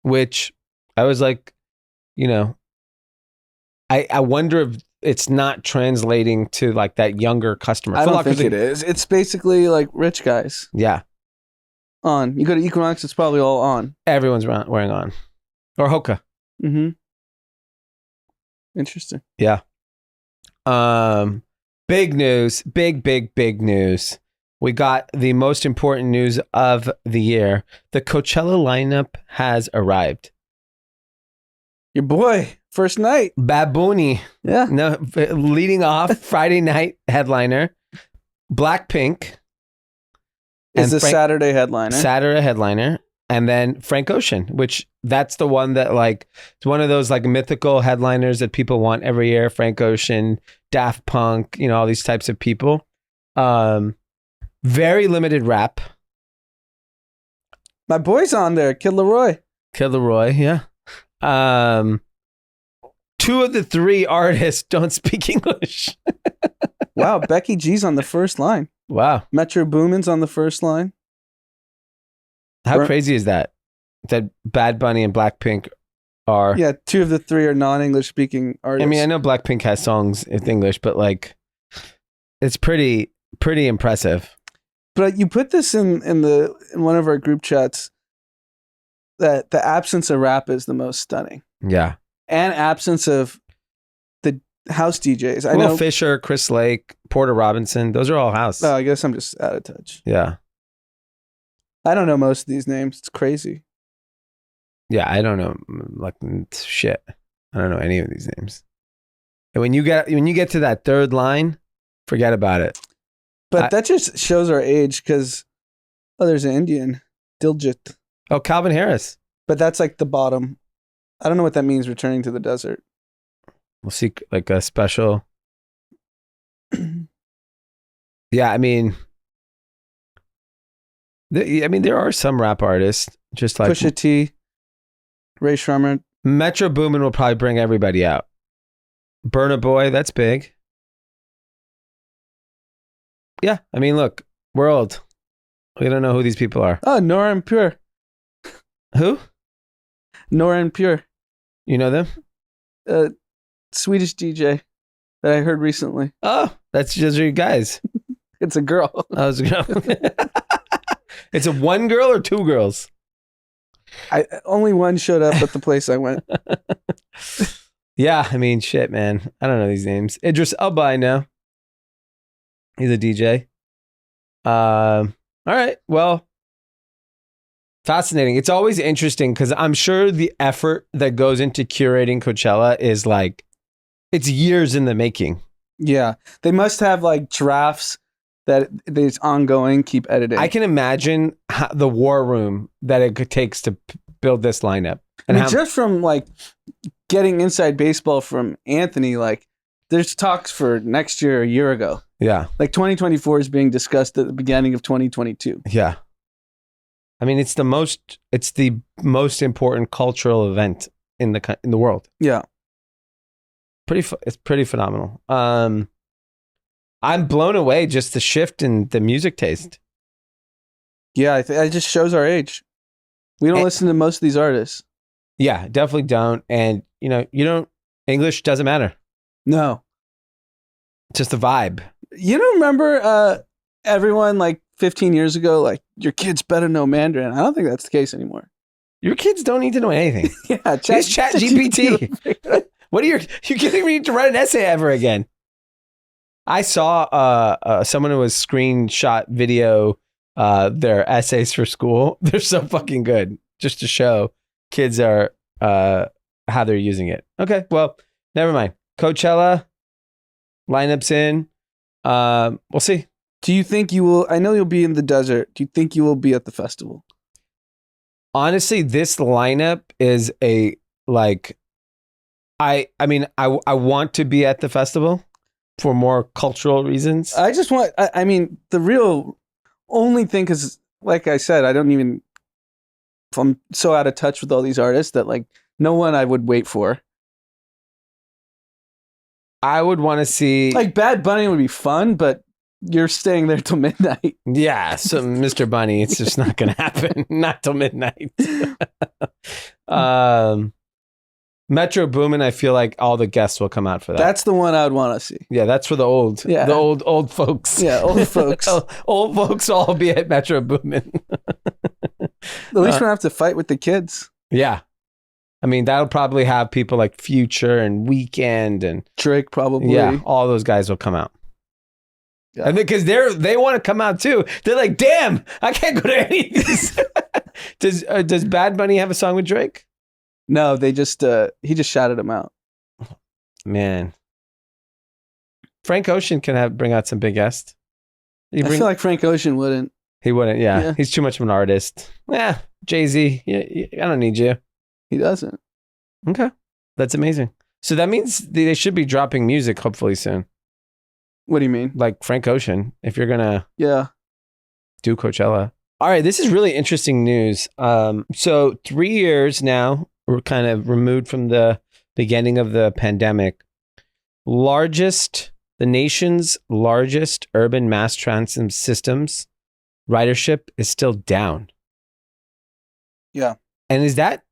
Speaker 1: which I was like, you know, I wonder if it's not translating to like that younger customer.
Speaker 2: I
Speaker 1: Foot
Speaker 2: don't
Speaker 1: Locker's
Speaker 2: think it is. It's basically like rich guys.
Speaker 1: Yeah.
Speaker 2: On. You go to Equinox, it's probably all On.
Speaker 1: Everyone's wearing On. Or Hoka.
Speaker 2: Mm-hmm. Interesting.
Speaker 1: Yeah. Big news. Big news. We got the most important news of the year. The Coachella lineup has arrived.
Speaker 2: Your boy, first night.
Speaker 1: Babooni.
Speaker 2: Yeah.
Speaker 1: No, leading off Friday night headliner. Blackpink.
Speaker 2: Is the Saturday headliner.
Speaker 1: Saturday headliner. And then Frank Ocean, which that's the one that like, it's one of those like mythical headliners that people want every year. Frank Ocean, Daft Punk, you know, all these types of people. Very limited rap.
Speaker 2: My boy's on there, Kid Laroi.
Speaker 1: Kid Laroi, yeah. 2 of the 3 artists don't speak English.
Speaker 2: Wow, Becky G's on the first line.
Speaker 1: Wow.
Speaker 2: Metro Boomin's on the first line.
Speaker 1: How crazy is that? That Bad Bunny and Blackpink are.
Speaker 2: Yeah, 2 of the 3 are non-English speaking artists.
Speaker 1: I mean, I know Blackpink has songs in English, but like, it's pretty impressive.
Speaker 2: But you put this in one of our group chats that the absence of rap is the most stunning,
Speaker 1: Yeah.
Speaker 2: and absence of the house DJs. I
Speaker 1: Will
Speaker 2: know.
Speaker 1: Fisher, Chris Lake, Porter Robinson, those are all house.
Speaker 2: Oh, I guess I'm just out of touch.
Speaker 1: Yeah.
Speaker 2: I don't know most of these names. It's crazy.
Speaker 1: Yeah, I don't know, like shit. I don't know any of these names. And when you get to that third line, forget about it.
Speaker 2: But that just shows our age because there's an Indian, Diljit.
Speaker 1: Oh, Calvin Harris.
Speaker 2: But that's like the bottom. I don't know what that means. Returning to the desert.
Speaker 1: We'll see like a special. Yeah, I mean, there are some rap artists just like
Speaker 2: Pusha T, Ray Shrummer.
Speaker 1: Metro Boomin will probably bring everybody out. Burna Boy, that's big. Yeah, I mean, look, we're old. We don't know who these people are.
Speaker 2: Oh, Nora and Pure.
Speaker 1: Who?
Speaker 2: Nora and Pure.
Speaker 1: You know them?
Speaker 2: Swedish DJ that I heard recently.
Speaker 1: Oh, that's just your guys.
Speaker 2: It's a girl.
Speaker 1: I was It's a one girl or 2 girls?
Speaker 2: Only one showed up at the place I went.
Speaker 1: Yeah, I mean, shit, man. I don't know these names. Idris Elba, I know. He's a DJ. All right. Well, fascinating. It's always interesting because I'm sure the effort that goes into curating Coachella is like, it's years in the making.
Speaker 2: Yeah. They must have like drafts that it's ongoing, keep editing.
Speaker 1: I can imagine the war room that it takes to build this lineup.
Speaker 2: And just from like getting inside baseball from Anthony, like there's talks for next year, a year ago.
Speaker 1: Yeah.
Speaker 2: Like 2024 is being discussed at the beginning of 2022.
Speaker 1: Yeah. I mean, it's the most important cultural event in the world.
Speaker 2: Yeah.
Speaker 1: It's pretty phenomenal. I'm blown away just the shift in the music taste.
Speaker 2: Yeah, it just shows our age. We don't listen to most of these artists.
Speaker 1: Yeah, definitely don't. And English doesn't matter.
Speaker 2: No.
Speaker 1: It's just the vibe.
Speaker 2: You don't remember everyone like 15 years ago, like your kids better know Mandarin. I don't think that's the case anymore.
Speaker 1: Your kids don't need to know anything.
Speaker 2: Yeah,
Speaker 1: It's ChatGPT. What are you getting ready to write an essay ever again? I saw someone who was screenshot video their essays for school. They're so fucking good, just to show kids are how they're using it. Okay, well, never mind. Coachella lineups in. We'll see.
Speaker 2: Do you think you will? I know you'll be in the desert. Do you think you will be at the festival?
Speaker 1: Honestly, this lineup is a like. I mean, I want to be at the festival for more cultural reasons.
Speaker 2: I just want. I mean, the real only thing is, like I said, I'm so out of touch with all these artists that like no one I would wait for.
Speaker 1: I would want to see
Speaker 2: like Bad Bunny would be fun, but you're staying there till midnight.
Speaker 1: Yeah, so Mr. Bunny, it's just not going to happen. Not till midnight. Metro Boomin, I feel like all the guests will come out for that.
Speaker 2: That's the one I would want to see.
Speaker 1: Yeah, that's for the old.
Speaker 2: Yeah.
Speaker 1: The old folks.
Speaker 2: Yeah, old folks.
Speaker 1: Old folks will all be at Metro Boomin.
Speaker 2: At least we don't have to fight with the kids.
Speaker 1: Yeah. I mean, that'll probably have people like Future and Weeknd and
Speaker 2: Drake probably.
Speaker 1: Yeah, all those guys will come out.
Speaker 2: Yeah.
Speaker 1: And because they want to come out too. They're like, damn, I can't go to any of these. Does Bad Bunny have a song with Drake?
Speaker 2: No, they just he just shouted him out.
Speaker 1: Man, Frank Ocean can bring out some big guests.
Speaker 2: I feel like Frank Ocean wouldn't.
Speaker 1: He wouldn't. Yeah, he's too much of an artist. Yeah, Jay-Z. I don't need you.
Speaker 2: He doesn't.
Speaker 1: Okay, that's amazing. So that means they should be dropping music hopefully soon.
Speaker 2: What do you mean?
Speaker 1: Like Frank Ocean, if you're gonna do Coachella. All right, this is really interesting news. So 3 years now, we're kind of removed from the beginning of the pandemic. The nation's largest urban mass transit systems ridership is still down.
Speaker 2: Yeah.
Speaker 1: And is that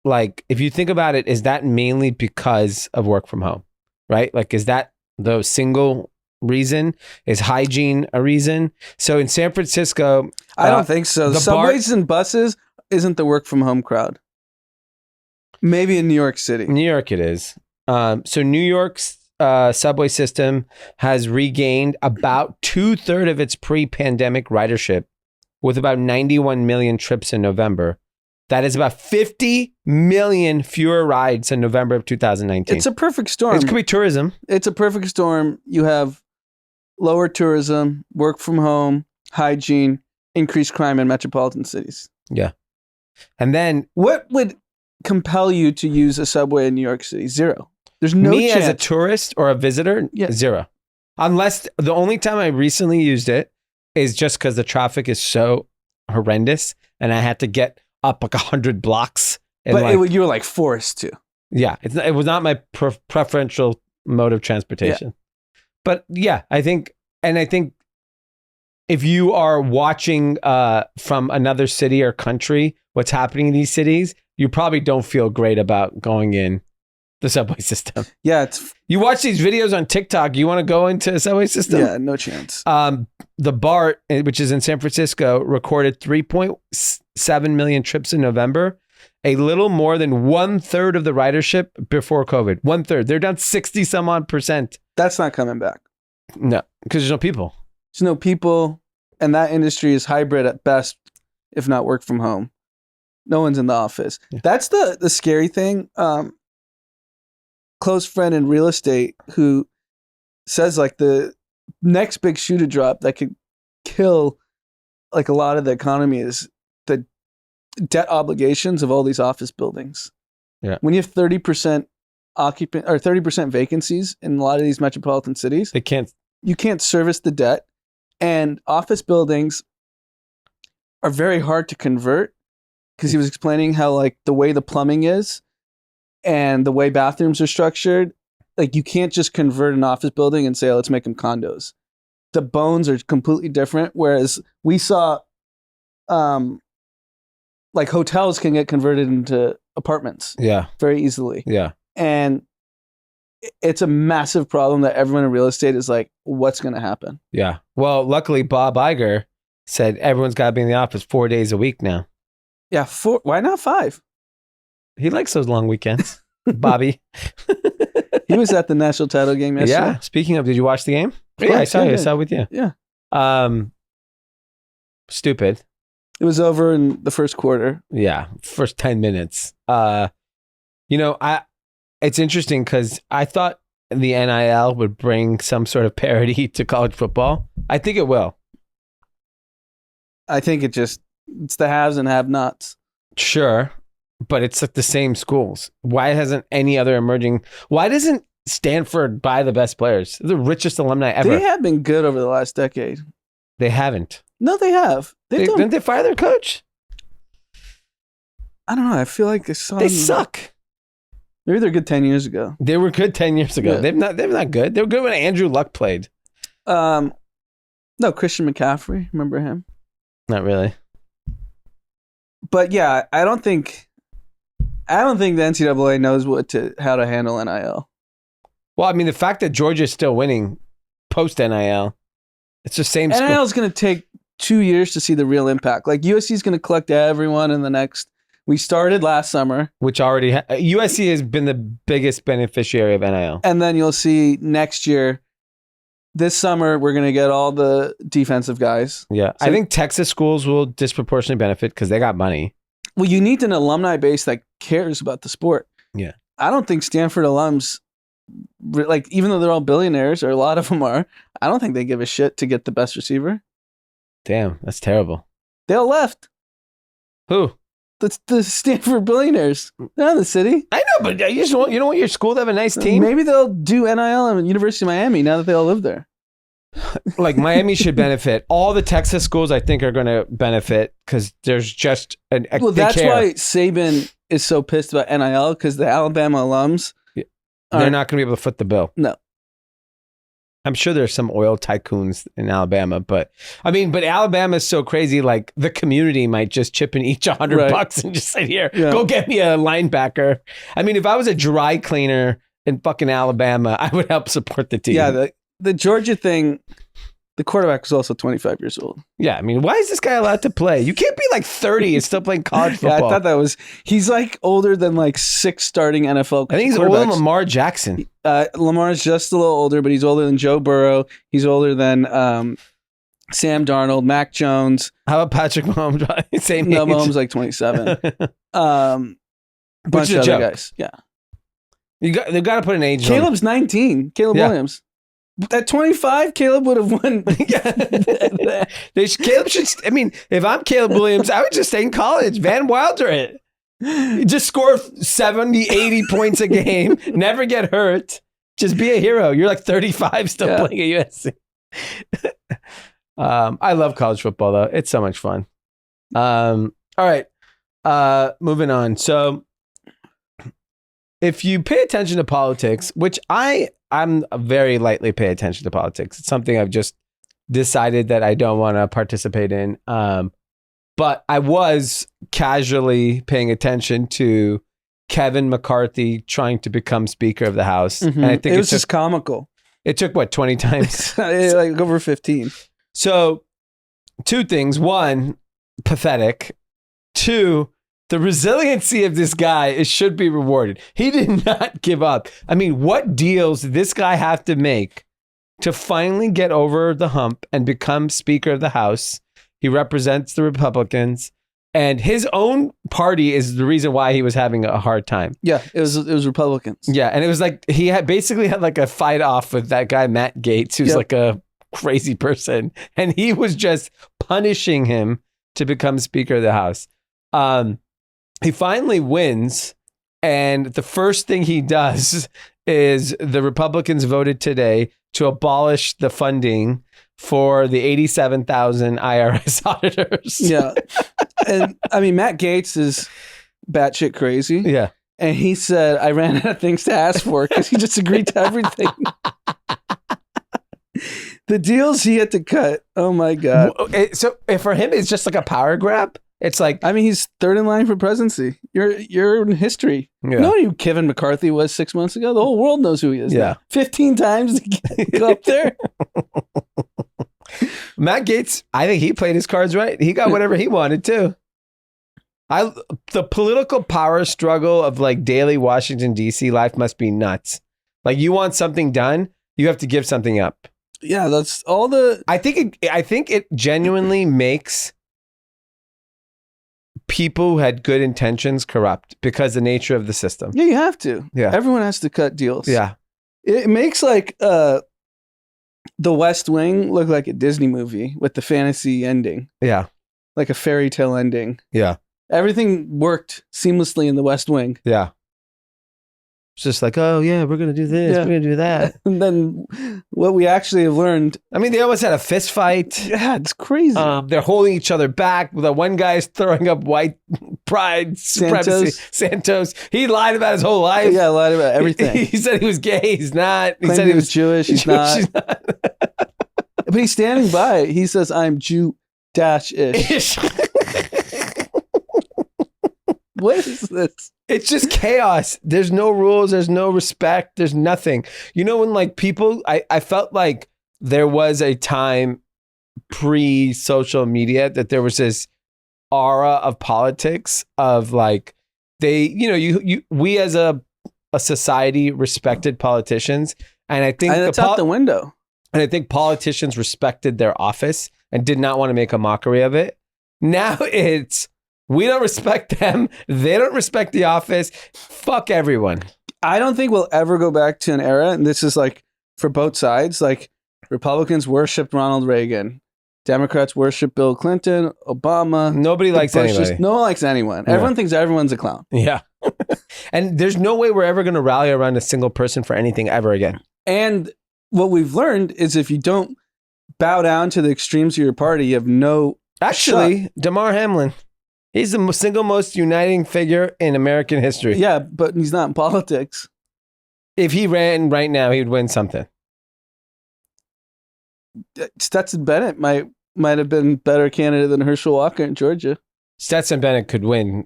Speaker 1: like, if you think about it, is that mainly because of work from home, right? Like, is that the single reason? Is hygiene a reason? So in San Francisco,
Speaker 2: I don't think so.
Speaker 1: the
Speaker 2: Subways and buses isn't the work from home crowd. Maybe in New York City.
Speaker 1: New York it is. So New York's subway system has regained about 2/3 of its pre-pandemic ridership with about 91 million trips in November. That is about 50 million fewer rides in November of 2019.
Speaker 2: It's a perfect storm.
Speaker 1: It could be tourism.
Speaker 2: It's a perfect storm. You have lower tourism, work from home, hygiene, increased crime in metropolitan cities.
Speaker 1: Yeah. And then
Speaker 2: What would compel you to use a subway in New York City? Zero. There's no
Speaker 1: me
Speaker 2: chance.
Speaker 1: as a tourist or a visitor,
Speaker 2: Yeah.
Speaker 1: zero. Unless the only time I recently used it is just because the traffic is so horrendous and I had to get up like 100 blocks. And
Speaker 2: But you were like forced to.
Speaker 1: yeah, it was not my preferential mode of transportation. But yeah, I think if you are watching from another city or country, what's happening in these cities, you probably don't feel great about going in the subway system.
Speaker 2: Yeah, it's
Speaker 1: You watch these videos on TikTok, you want to go into a subway system?
Speaker 2: yeah, no chance.
Speaker 1: The BART, which is in San Francisco, recorded 3.7 million trips in November, a little more than 1/3 of the ridership before COVID. 1/3. They're down 60 some odd percent.
Speaker 2: That's not coming back.
Speaker 1: No, because there's no people.
Speaker 2: There's no people, and that industry is hybrid at best, if not work from home. No one's in the office.
Speaker 1: Yeah.
Speaker 2: That's the scary thing. Close friend in real estate who says like the next big shoe to drop that could kill like a lot of the economy is the debt obligations of all these office buildings.
Speaker 1: Yeah.
Speaker 2: When you have 30% occupant or 30% vacancies in a lot of these metropolitan cities,
Speaker 1: They can't.
Speaker 2: you can't service the debt, and office buildings are very hard to convert because he was explaining how like the way the plumbing is and the way bathrooms are structured, like you can't just convert an office building and say, oh, let's make them condos. The bones are completely different. Whereas we saw like hotels can get converted into apartments
Speaker 1: Yeah.
Speaker 2: very easily.
Speaker 1: Yeah.
Speaker 2: And it's a massive problem that everyone in real estate is like, what's going to happen?
Speaker 1: Yeah. Well, luckily, Bob Iger said everyone's got to be in the office 4 days a week now.
Speaker 2: Yeah, why not 5?
Speaker 1: He likes those long weekends, Bobby.
Speaker 2: He was at the national title game yesterday.
Speaker 1: Yeah. Speaking of, did you watch the game?
Speaker 2: Of
Speaker 1: Yeah, I
Speaker 2: course,
Speaker 1: saw you. I
Speaker 2: yeah.
Speaker 1: saw it with you.
Speaker 2: Yeah.
Speaker 1: Stupid.
Speaker 2: It was over in the first quarter.
Speaker 1: Yeah. First 10 minutes. It's interesting because I thought the NIL would bring some sort of parity to college football. I think it will.
Speaker 2: I think it's the haves and have-nots.
Speaker 1: Sure. But it's like the same schools. Why doesn't Stanford buy the best players? They're the richest alumni ever.
Speaker 2: They have been good over the last decade.
Speaker 1: They haven't.
Speaker 2: No, they have.
Speaker 1: Didn't they fire their coach?
Speaker 2: I don't know. I feel like
Speaker 1: They
Speaker 2: they
Speaker 1: suck.
Speaker 2: Maybe they're good 10 years ago.
Speaker 1: They were good 10 years ago.
Speaker 2: Yeah.
Speaker 1: They're not good. They were good when Andrew Luck played.
Speaker 2: No, Christian McCaffrey. Remember him?
Speaker 1: Not really.
Speaker 2: But yeah, I don't think the NCAA knows how to handle NIL.
Speaker 1: Well, I mean, the fact that Georgia's still winning post NIL, it's the same school.
Speaker 2: NIL is going to take 2 years to see the real impact. Like USC is going to collect everyone in the next. We started last summer,
Speaker 1: Which already USC has been the biggest beneficiary of NIL.
Speaker 2: and then you'll see next year. This summer, we're going to get all the defensive guys.
Speaker 1: Yeah,
Speaker 2: So-
Speaker 1: I think Texas schools will disproportionately benefit because they got money.
Speaker 2: Well, you need an alumni base that cares about the sport.
Speaker 1: Yeah.
Speaker 2: I don't think Stanford alums, like, even though they're all billionaires, or a lot of them are, I don't think they give a shit to get the best receiver.
Speaker 1: Damn, that's terrible.
Speaker 2: They all left.
Speaker 1: Who?
Speaker 2: The Stanford billionaires. They're not in the city.
Speaker 1: I know, but you don't want your school to have a nice team.
Speaker 2: Maybe they'll do NIL at University of Miami now that they all live there.
Speaker 1: Like Miami should benefit. All the Texas schools, I think, are going to benefit because there's just an.
Speaker 2: Well,
Speaker 1: they
Speaker 2: that's
Speaker 1: care.
Speaker 2: why Saban is so pissed about NIL, because the Alabama alums,
Speaker 1: They're not going to be able to foot the bill.
Speaker 2: no.
Speaker 1: I'm sure there's some oil tycoons in Alabama, but Alabama is so crazy. Like the community might just chip in each $100 and just say, here, go get me a linebacker. I mean, if I was a dry cleaner in fucking Alabama, I would help support the team.
Speaker 2: Yeah, the Georgia thing, the quarterback was also 25 years old.
Speaker 1: Yeah, I mean, why is this guy allowed to play? You can't be like 30 and still playing college football.
Speaker 2: Yeah, I thought he's like older than like 6 starting NFL quarterbacks.
Speaker 1: I think he's older than Lamar Jackson.
Speaker 2: Lamar's just a little older, but he's older than Joe Burrow. He's older than Sam Darnold, Mac Jones.
Speaker 1: How about Patrick Mahomes? Same age.
Speaker 2: Mahomes like 27. Bunch of other guys. Yeah.
Speaker 1: They've got to put an age on.
Speaker 2: Caleb's 19. Caleb Williams. At 25, Caleb would have won.
Speaker 1: Caleb should. I mean, if I'm Caleb Williams, I would just stay in college. Van Wilder it. Just score 70, 80 points a game. Never get hurt. Just be a hero. You're like 35 still playing at USC. I love college football, though. It's so much fun. All right. Moving on. So if you pay attention to politics, which I'm very lightly pay attention to politics. It's something I've just decided that I don't want to participate in. But I was casually paying attention to Kevin McCarthy trying to become Speaker of the House.
Speaker 2: Mm-hmm.
Speaker 1: And I think
Speaker 2: it was just comical.
Speaker 1: It took, 20 times?
Speaker 2: Like over 15.
Speaker 1: So 2 things. 1, pathetic. 2, the resiliency of this guy should be rewarded. He did not give up. I mean, what deals did this guy have to make to finally get over the hump and become Speaker of the House? He represents the Republicans, and his own party is the reason why he was having a hard time.
Speaker 2: Yeah, it was Republicans.
Speaker 1: Yeah, and it was like he had like a fight off with that guy Matt Gaetz, who's like a crazy person, and he was just punishing him to become Speaker of the House. He finally wins, and the first thing he does is the Republicans voted today to abolish the funding for the 87,000 IRS auditors.
Speaker 2: Yeah. And I mean, Matt Gaetz is batshit crazy.
Speaker 1: Yeah.
Speaker 2: And he said, I ran out of things to ask for because he just agreed to everything. The deals he had to cut. Oh my God.
Speaker 1: So for him, it's just like a power grab. It's like,
Speaker 2: I mean, he's third in line for presidency. You're in history. Yeah. You know who Kevin McCarthy was 6 months ago? The whole world knows who he is. Yeah. Now. 15 times to go up there.
Speaker 1: Matt Gaetz, I think he played his cards right. He got whatever he wanted too. The political power struggle of like daily Washington, D.C. life must be nuts. Like you want something done, you have to give something up.
Speaker 2: Yeah, that's all the...
Speaker 1: I think it genuinely makes people who had good intentions corrupt because the nature of the system.
Speaker 2: Yeah, you have to.
Speaker 1: Yeah.
Speaker 2: Everyone has to cut deals.
Speaker 1: Yeah.
Speaker 2: It makes like The West Wing look like a Disney movie with the fantasy ending.
Speaker 1: Yeah.
Speaker 2: Like a fairy tale ending.
Speaker 1: Yeah.
Speaker 2: Everything worked seamlessly in The West Wing.
Speaker 1: Yeah. It's just like, oh yeah, we're going to do this, we're going to do that.
Speaker 2: And then what we actually have learned.
Speaker 1: I mean, they almost had a fist fight.
Speaker 2: Yeah, it's crazy.
Speaker 1: They're holding each other back. The one guy's throwing up white pride, supremacy. Santos. He lied about his whole life.
Speaker 2: Yeah, lied about everything.
Speaker 1: He said he was gay. He's not.
Speaker 2: He said he was Jewish. He's not. But he's standing by it. He says, I'm Jew-ish. What is this?
Speaker 1: It's just chaos. There's no rules. There's no respect. There's nothing. You know, when like people, I felt like there was a time pre-social media that there was this aura of politics of like we as a society respected politicians. And I think
Speaker 2: that's out the window.
Speaker 1: And I think politicians respected their office and did not want to make a mockery of it. Now it's, we don't respect them. They don't respect the office. Fuck everyone.
Speaker 2: I don't think we'll ever go back to an era, and this is like for both sides, like Republicans worshipped Ronald Reagan. Democrats worship Bill Clinton, Obama.
Speaker 1: Nobody likes anybody.
Speaker 2: No one likes anyone. Yeah. Everyone thinks everyone's a clown.
Speaker 1: Yeah. And there's no way we're ever going to rally around a single person for anything ever again.
Speaker 2: And what we've learned is if you don't bow down to the extremes of your party, you have no...
Speaker 1: Actually, Damar Hamlin. He's the single most uniting figure in American history.
Speaker 2: Yeah, but he's not in politics.
Speaker 1: If he ran right now, he would win something.
Speaker 2: Stetson Bennett might have been better candidate than Herschel Walker in Georgia.
Speaker 1: Stetson Bennett could win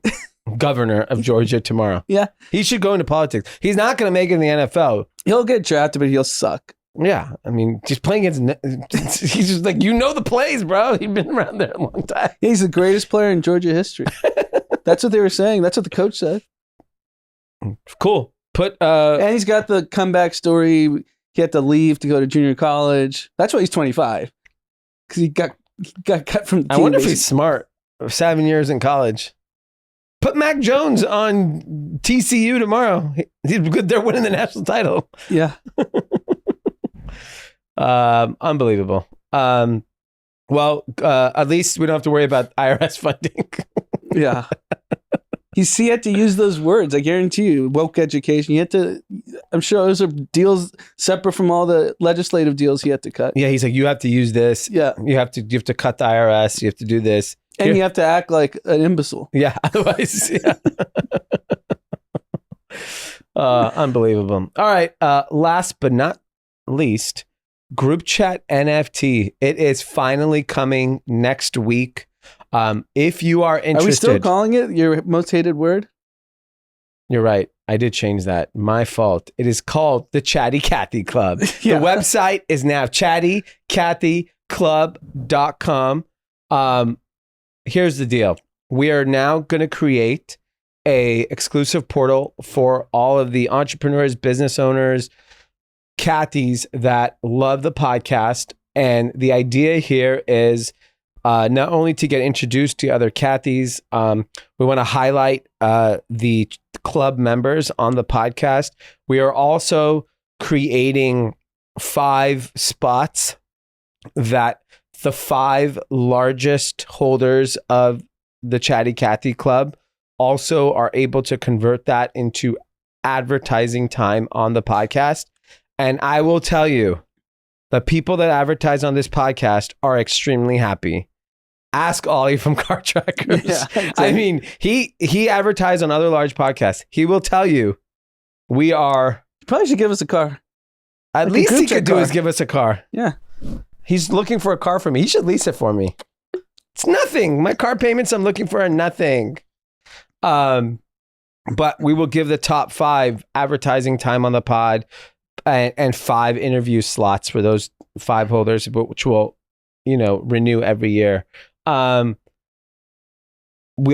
Speaker 1: governor of Georgia tomorrow.
Speaker 2: Yeah.
Speaker 1: He should go into politics. He's not going to make it in the NFL.
Speaker 2: He'll get drafted, but he'll suck.
Speaker 1: Yeah. I mean, just playing against, he's just like, the plays, bro. He's been around there a long time.
Speaker 2: He's the greatest player in Georgia history. That's what they were saying. That's what the coach said.
Speaker 1: Cool.
Speaker 2: And he's got the comeback story. He had to leave to go to junior college. That's why he's 25. Because he got cut from the team.
Speaker 1: I wonder if he's smart. 7 years in college. Put Mac Jones on TCU tomorrow. He's good. They're winning the national title.
Speaker 2: Yeah.
Speaker 1: Unbelievable. Well, at least we don't have to worry about IRS funding.
Speaker 2: Yeah. He had to use those words. I guarantee you, woke education. I'm sure those are deals separate from all the legislative deals he had to cut.
Speaker 1: Yeah, he's like, you have to use this.
Speaker 2: Yeah.
Speaker 1: You have to cut the IRS. You have to do this.
Speaker 2: And you have to act like an imbecile.
Speaker 1: Yeah. Otherwise, yeah. Unbelievable. All right. Last but not least, group chat NFT. It is finally coming next week. If you are interested,
Speaker 2: are we still calling it your most hated word?
Speaker 1: You're right. I did change that. My fault. It is called the Chatty Cathy Club.
Speaker 2: Yeah.
Speaker 1: The website is now chattycathyclub.com. Here's the deal. We are now going to create a exclusive portal for all of the entrepreneurs, business owners, Cathys that love the podcast. And the idea here is not only to get introduced to other Cathys, we want to highlight the club members on the podcast. We are also creating 5 spots that the 5 largest holders of the Chatty Cathy Club also are able to convert that into advertising time on the podcast. And I will tell you, the people that advertise on this podcast are extremely happy. Ask Ollie from Car Trackers.
Speaker 2: Yeah, exactly.
Speaker 1: I mean, he advertised on other large podcasts. He will tell you, we are.
Speaker 2: You probably should give us a car.
Speaker 1: At
Speaker 2: Like
Speaker 1: least
Speaker 2: a
Speaker 1: he
Speaker 2: group
Speaker 1: could
Speaker 2: chat
Speaker 1: do
Speaker 2: car.
Speaker 1: is give us a car.
Speaker 2: Yeah.
Speaker 1: He's looking for a car for me. He should lease it for me. It's nothing. My car payments I'm looking for are nothing. But we will give the top 5 advertising time on the pod and 5 interview slots for those 5 holders, which will, renew every year. We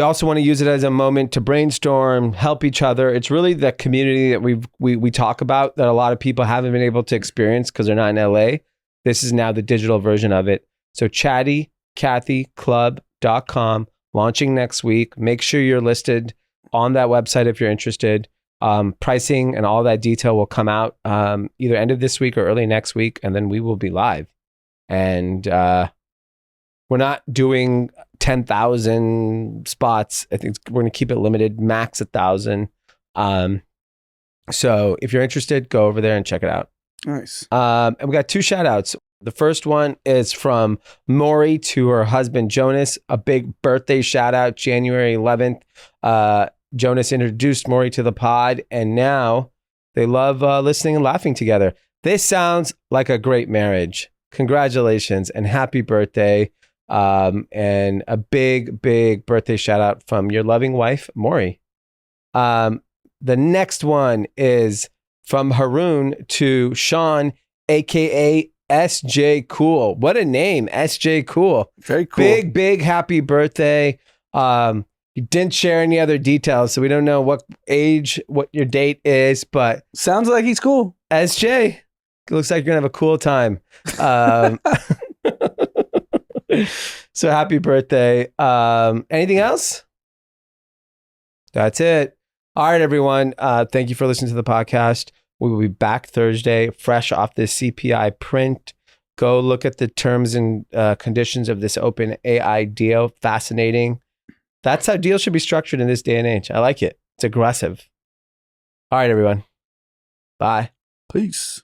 Speaker 1: also want to use it as a moment to brainstorm, help each other. It's really the community that we talk about that a lot of people haven't been able to experience because they're not in LA. This is now the digital version of it. So chattycathyclub.com, launching next week. Make sure you're listed on that website if you're interested. Pricing and all that detail will come out either end of this week or early next week, and then we will be live. And we're not doing 10,000 spots. I think we're going to keep it limited, max 1,000. So if you're interested, go over there and check it out.
Speaker 2: Nice.
Speaker 1: And we got 2 shout outs. The first one is from Maury to her husband, Jonas. A big birthday shout out, January 11th. Jonas introduced Maury to the pod, and now they love listening and laughing together. This sounds like a great marriage. Congratulations and happy birthday. And a big, big birthday shout out from your loving wife, Maury. The next one is from Haroon to Sean, aka SJ Cool. What a name, SJ Cool.
Speaker 2: Very cool.
Speaker 1: Big, big happy birthday. You didn't share any other details, so we don't know what age, what your date is, but
Speaker 2: sounds like he's cool.
Speaker 1: SJ, it looks like you're gonna have a cool time. So happy birthday. Anything else? That's it. All right, everyone. Thank you for listening to the podcast. We will be back Thursday, fresh off this CPI print. Go look at the terms and conditions of this OpenAI deal. Fascinating. That's how deals should be structured in this day and age. I like it. It's aggressive. All right, everyone. Bye.
Speaker 2: Peace.